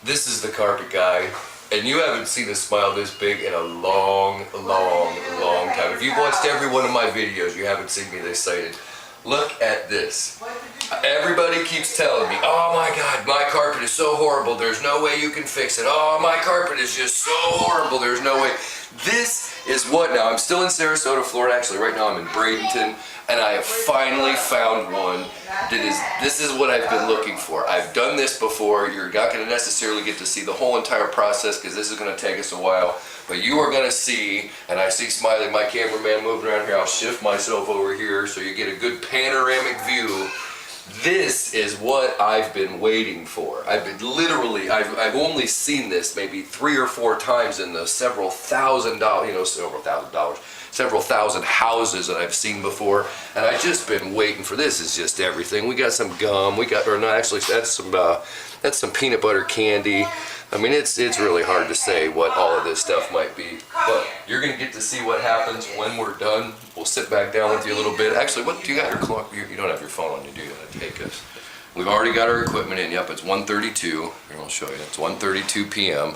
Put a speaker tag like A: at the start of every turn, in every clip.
A: This is the carpet guy, and you haven't seen a smile this big in a long time. If you've watched every one of my videos, you haven't seen me this excited. Look at this. Everybody keeps telling me, oh my God, my carpet is so horrible, there's no way you can fix it. Oh, my carpet is just so horrible, there's no way. This is what now, I'm still in Sarasota, Florida. Actually, right now I'm in Bradenton, and I have finally found one that this is what I've been looking for. I've done this before. You're not going to necessarily get to see the whole entire process because this is going to take us a while, but you are going to see, and I see Smiley, my cameraman, moving around here. I'll shift myself over here so you get a good panoramic view. This is what I've been waiting for. I've only seen this maybe 3 or 4 times in the several thousand houses that I've seen before, and I've just been waiting for this. Is just everything. We got some gum. That's some peanut butter candy. I mean, it's really hard to say what all of this stuff might be, but you're gonna get to see what happens when we're done. We'll sit back down with you a little bit. Actually, what do you got your clock? You don't have your phone on you, do you? Take us. We've already got our equipment in. Yep, it's 1:32. Here, I'll show you. It's 1:32 p.m.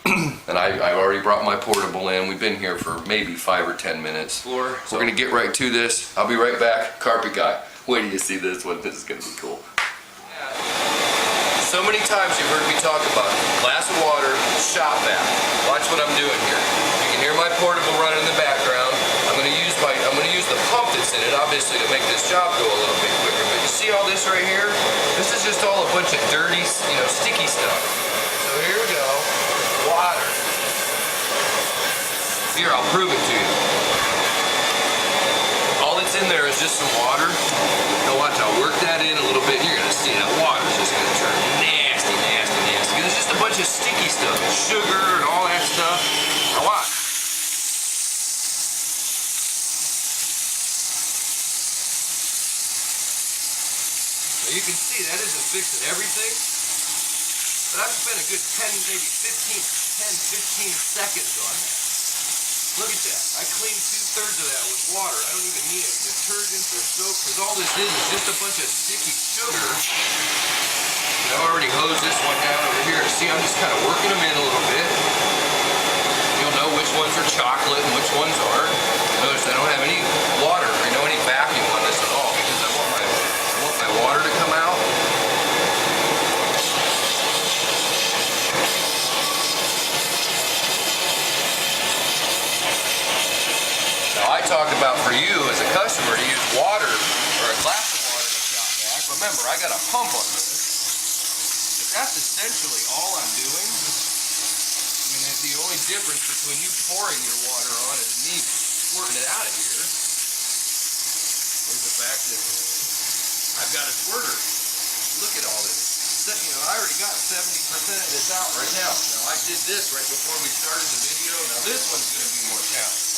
A: And I've already brought my portable in. We've been here for maybe 5 or 10 minutes. We're gonna get right to this. I'll be right back. Carpet guy. Wait till you see this one. This is gonna be cool. So many times you've heard me talk about glass of water, shop vac. Watch what I'm doing here. You can hear my portable running in the background. I'm going to use the pump that's in it, obviously, to make this job go a little bit quicker. But you see all this right here? This is just all a bunch of dirty, sticky stuff. So here we go. Water. Here, I'll prove it to you. All that's in there is just some water. Now watch, I'll work that in a little bit. You're going to see that water's just going to turn nasty. Because it's just a bunch of sticky stuff, sugar and all that stuff. Now watch. Now you can see that isn't fixing everything, but I've spent a good 10, maybe 15 seconds on that. Look at that. I cleaned 2/3 of that with water. I don't even need any detergents or soap, because all this is just a bunch of sticky sugar. And I've already hosed this one down over here. See, I'm just kind of working them in a little bit. You'll know which ones are chocolate and which ones aren't. Notice I don't have any water or any vacuum on this at all, because I want my water to come out. I talked about for you as a customer to use water or a glass of water in a shop vac. Remember, I got a pump on this. But that's essentially all I'm doing. I mean, the only difference between you pouring your water on and me squirting it out of here is the fact that I've got a squirter. Look at all this. I already got 70% of this out right now. Now, I did this right before we started the video. Now, this one's going to be more challenging.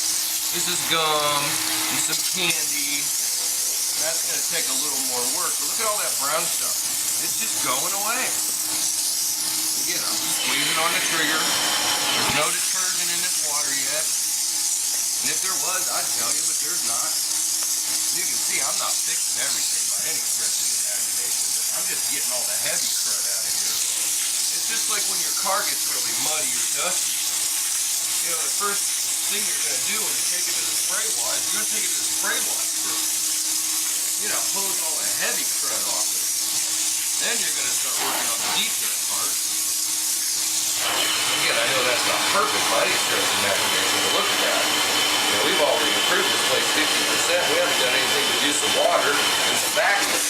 A: This is gum and some candy. That's going to take a little more work. But look at all that brown stuff. It's just going away. Again, I'm squeezing on the trigger. There's no detergent in this water yet. And if there was, I'd tell you, but there's not. You can see I'm not fixing everything by any stretch of the imagination, but I'm just getting all the heavy crud out of here. It's just like when your car gets really muddy or dusty. The first thing you're going to do when you take it to the spray wash, you're going to take it to the spray wash first. Hose all the heavy crud off it. Then you're going to start working on the detail part. Again, I know that's not perfect by any stretch of imagination, but look at that. We've already improved this place 50%. We haven't done anything to use some water and some vacuum.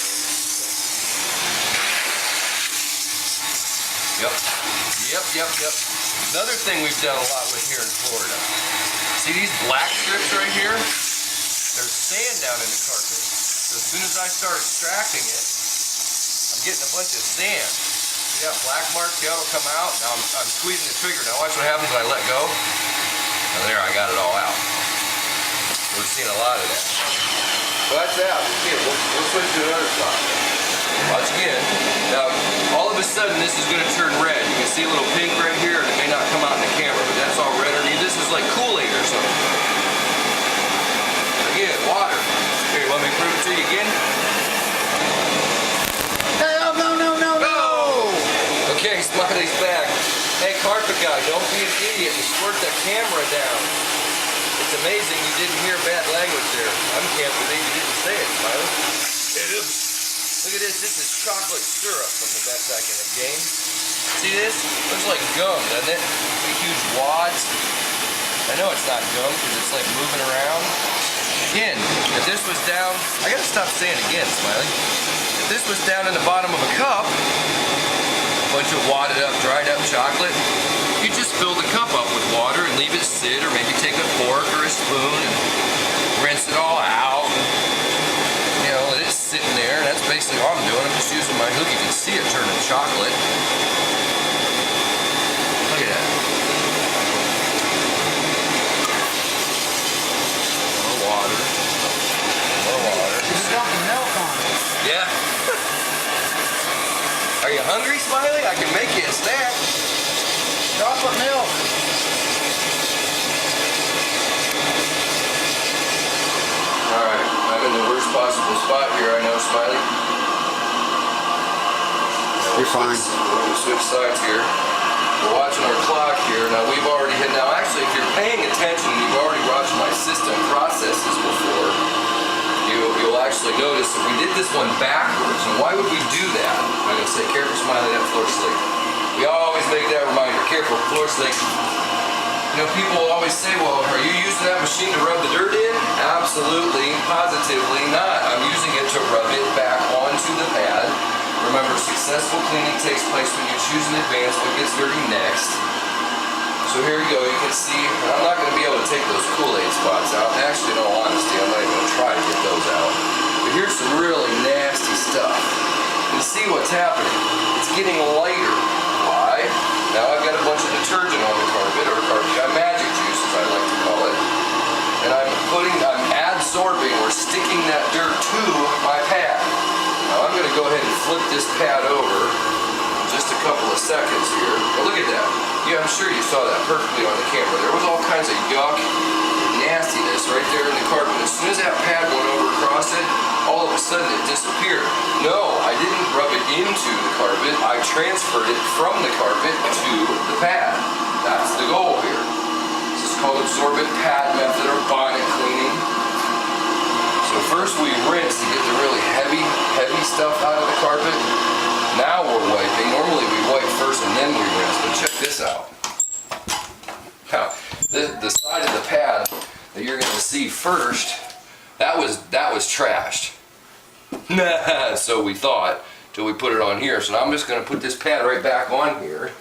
A: Yep. Another thing we've done a lot with here in Florida. See these black strips right here? There's sand down in the carpet. So as soon as I start extracting it, I'm getting a bunch of sand. See that black mark? See how it'll come out? Now I'm squeezing the trigger. Now watch what happens when I let go. Now there, I got it all out. We're seeing a lot of that. So that's that. We'll switch to another spot. Watch again. Now, all of a sudden, this is going to turn red. You can see a little pink right here, and it may not come out in the camera, but that's all red underneath. This is like Kool-Aid or something. Again, water. Here, let me prove it to you again.
B: No!
A: Smiley's back. Hey, carpet guy, don't be an idiot and squirt that camera down. It's amazing you didn't hear bad language there. I can't believe you didn't say it, Smiley. It is. Look at this. This is chocolate syrup from the best I can obtain. See this? Looks like gum, doesn't it? Big huge wads. I know it's not gum because it's like moving around. Again, if this was down, I gotta stop saying again, Smiley. If this was down in the bottom of a cup, a bunch of wadded up, dried up chocolate, you just fill the cup up with water and leave it sit, or maybe take a fork or a spoon and rinse it all out. You know, let it sitting there, and that's basically all I'm doing. I'm just using my hook. You can see it turning chocolate. Look at that. More water. More water.
B: It's got the milk on it.
A: Yeah. Are you hungry, Smiley? I can make you a snack.
B: Chocolate milk.
A: Alright, I'm in the worst possible spot here, I know, Smiley.
B: You're fine.
A: We're going to switch sides here. We're watching our clock here. Now we've already hit, now actually if you're paying attention, you've already watched my system processes before, you'll actually notice that we did this one backwards. And why would we do that? I'm going to say, careful, Smiley, that floor slick. We always make that reminder, careful, floor slick. You know, people always say, well, are you using that machine to rub the dirt in? Absolutely, positively not. I'm using it to rub it back onto the pad. Remember, successful cleaning takes place when you choose in advance what gets dirty next. So here we go, you can see, I'm not going to be able to take those Kool-Aid spots out. Actually, in all honesty, I'm not even going to try to get those out. But here's some really nasty stuff. You see what's happening. It's getting lighter. Why? Now I've got a bunch of detergent on the carpet, or magic juice as I like to call it. And I'm adsorbing or sticking that dirt to my pad. Now I'm going to go ahead and flip this pad over in just a couple of seconds here. But look at that. Yeah, I'm sure you saw that perfectly on the camera. There was all kinds of yuck and nastiness right there in the carpet. As soon as that pad went over across it, all of a sudden it disappeared. No, I didn't rub it into the carpet. I transferred it from the carpet to the pad. That's the goal here. This is called absorbent pad method or bonnet cleaning. So first we rinse to get the really heavy stuff out of the carpet. Now we're wiping. Normally we wipe first and then we rinse, but check this out. Now, the side of the pad that you're going to see first, that was trashed. So we thought, till we put it on here. So now I'm just going to put this pad right back on here.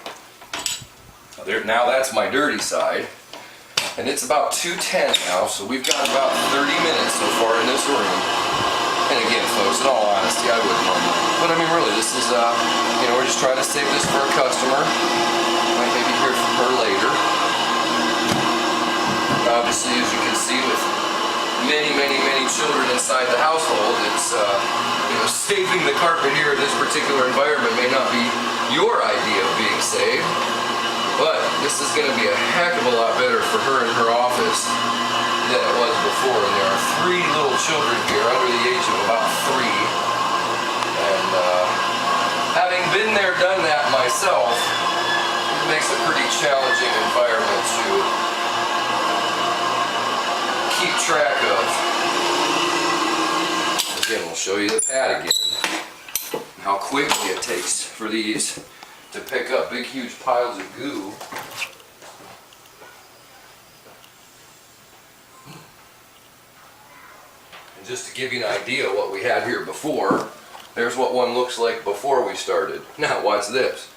A: Now that's my dirty side. And it's about 2:10 now, so we've got about 30 minutes so far in this room. And again, folks, in all honesty, I wouldn't normally. But I mean, really, this is, we're just trying to save this for a customer. Might maybe hear from her later. Obviously, as you can see, with many children inside the household, it's, saving the carpet here in this particular environment may not be your idea of being saved. But this is going to be a heck of a lot better for her in her office than it was before. And there are 3 little children here under the age of about 3. And having been there, done that myself, it makes a pretty challenging environment to keep track of. Again, we'll show you the pad again. How quickly it takes for these to pick up big huge piles of goo. And just to give you an idea of what we had here before, there's what one looks like before we started. Now watch this.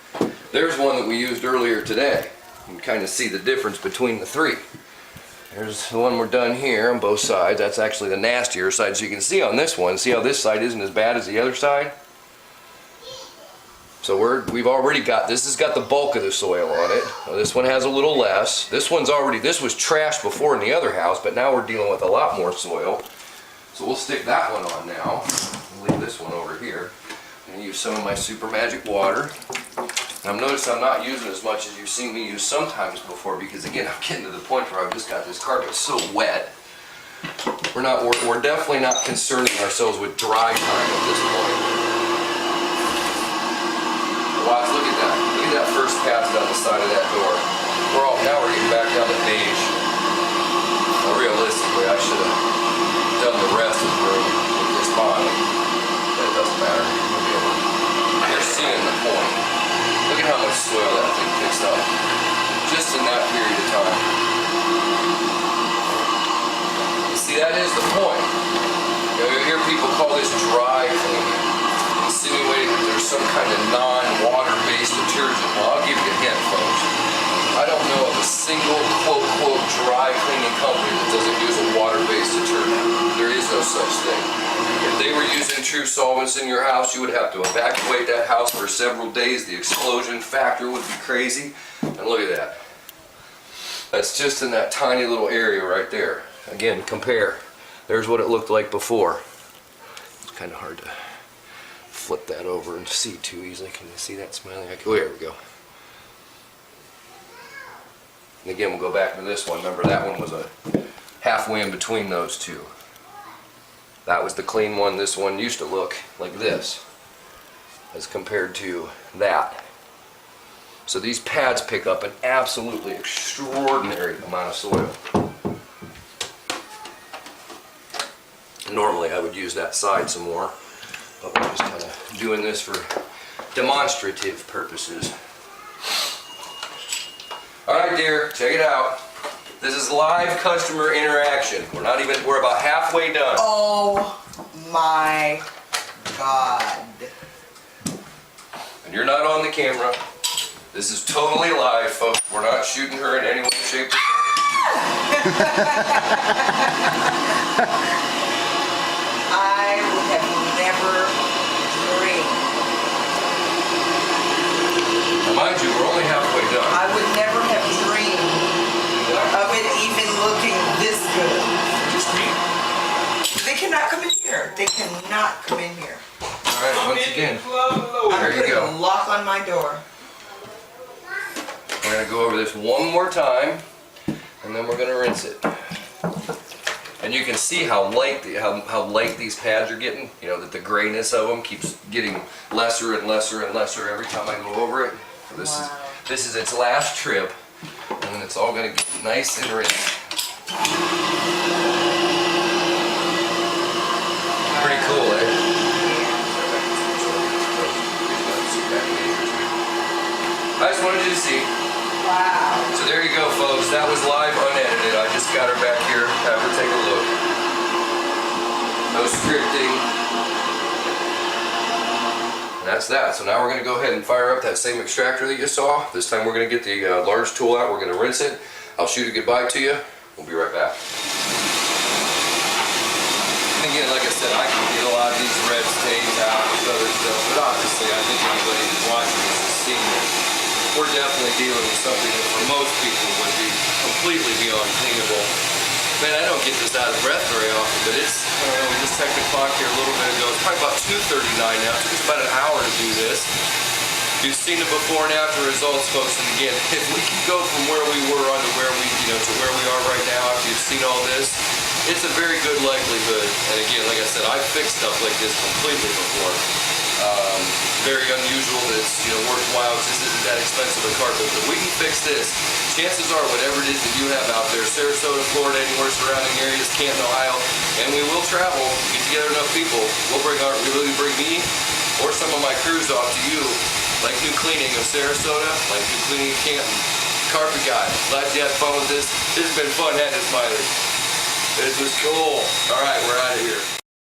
A: There's one that we used earlier today. You can kind of see the difference between the 3. There's the one we're done here on both sides. That's actually the nastier side. So you can see on this one, see how this side isn't as bad as the other side? So we've already got, this has got the bulk of the soil on it. Now this one has a little less. This was trashed before in the other house, but now we're dealing with a lot more soil. So we'll stick that one on now. Leave this one over here. I'm going to use some of my super magic water. And notice I'm not using as much as you've seen me use sometimes before, because again, I'm getting to the point where I've just got this carpet so wet. We're definitely not concerning ourselves with dry time at this point. Watch, look at that. Look at that cats down the side of that door. Now we're getting back down to beige. Now, realistically, I should have done the rest of the room with this bond. But it doesn't matter. You're seeing the point. Look at how much soil that thing picks up. Just in that period of time. See, that is the point. You hear people call this dry cleaning, insinuating that there's some kind of non-water-based detergent. Well, I'll give you a hint, folks. I don't know of a single quote-quote dry cleaning company that doesn't use a water-based detergent. There is no such thing. If they were using true solvents in your house, you would have to evacuate that house for several days. The explosion factor would be crazy. And look at that. That's just in that tiny little area right there. Again, compare. There's what it looked like before. It's kind of hard to flip that over and see too easily. Can you see that smiling? Oh, there we go. And again, we'll go back to this one. Remember, that one was a halfway in between those two. That was the clean one. This one used to look like this as compared to that. So these pads pick up an absolutely extraordinary amount of soil. Normally I would use that side some more, but we're just kind of doing this for demonstrative purposes. Alright dear, check it out. This is live customer interaction. We're about halfway done.
C: Oh my God.
A: And you're not on the camera. This is totally live, folks. We're not shooting her in any way, shape, or form.
C: I would have never dreamed.
A: Now, mind you, we're only halfway done.
C: I would never have dreamed of it even looking this good. They cannot come in here. They cannot come in here.
A: Alright, once again,
C: I'm
A: there you
C: putting
A: go.
C: a lock on my door.
A: We're going to go over this one more time, and then we're going to rinse it. And you can see how light these pads are getting. You know, that the grayness of them keeps getting lesser and lesser and lesser every time I go over it. So this is its last trip, and then it's all going to get nice and rinsed. Pretty cool, eh? I just wanted you to see.
C: Wow.
A: So there you go, folks. That was live, unedited. I just got her back here. Have her take a look. No scripting. And that's that. So now we're going to go ahead and fire up that same extractor that you saw. This time we're going to get the large tool out. We're going to rinse it. I'll shoot a goodbye to you. We'll be right back. And again, like I said, I can get a lot of these red stains out with other stuff, but obviously I think anybody who's watching this is seeing this. We're definitely dealing with something that for most people would be completely beyond cleanable. Man, I don't get this out of breath very often, but it's, I don't know, we just checked the clock here a little bit ago. It's probably about 2:39 now. It took us about an hour to do this. You've seen the before and after results, folks, and again, if we can go from where we were on to where we are right now after you've seen all this, it's a very good likelihood. And again, like I said, I've fixed stuff like this completely before. Very unusual that it's worthwhile because this isn't that expensive a carpet, but we can fix this. Chances are whatever it is that you have out there, Sarasota, Florida, anywhere surrounding areas, Canton, Ohio, and we will travel, get together enough people, we'll bring me or some of my crews off to you, like New Cleaning of Sarasota, like New Cleaning of Canton. Carpet guy, glad you had fun with this. This has been fun, hasn't it, Smiley? This was cool. All right, we're out of here.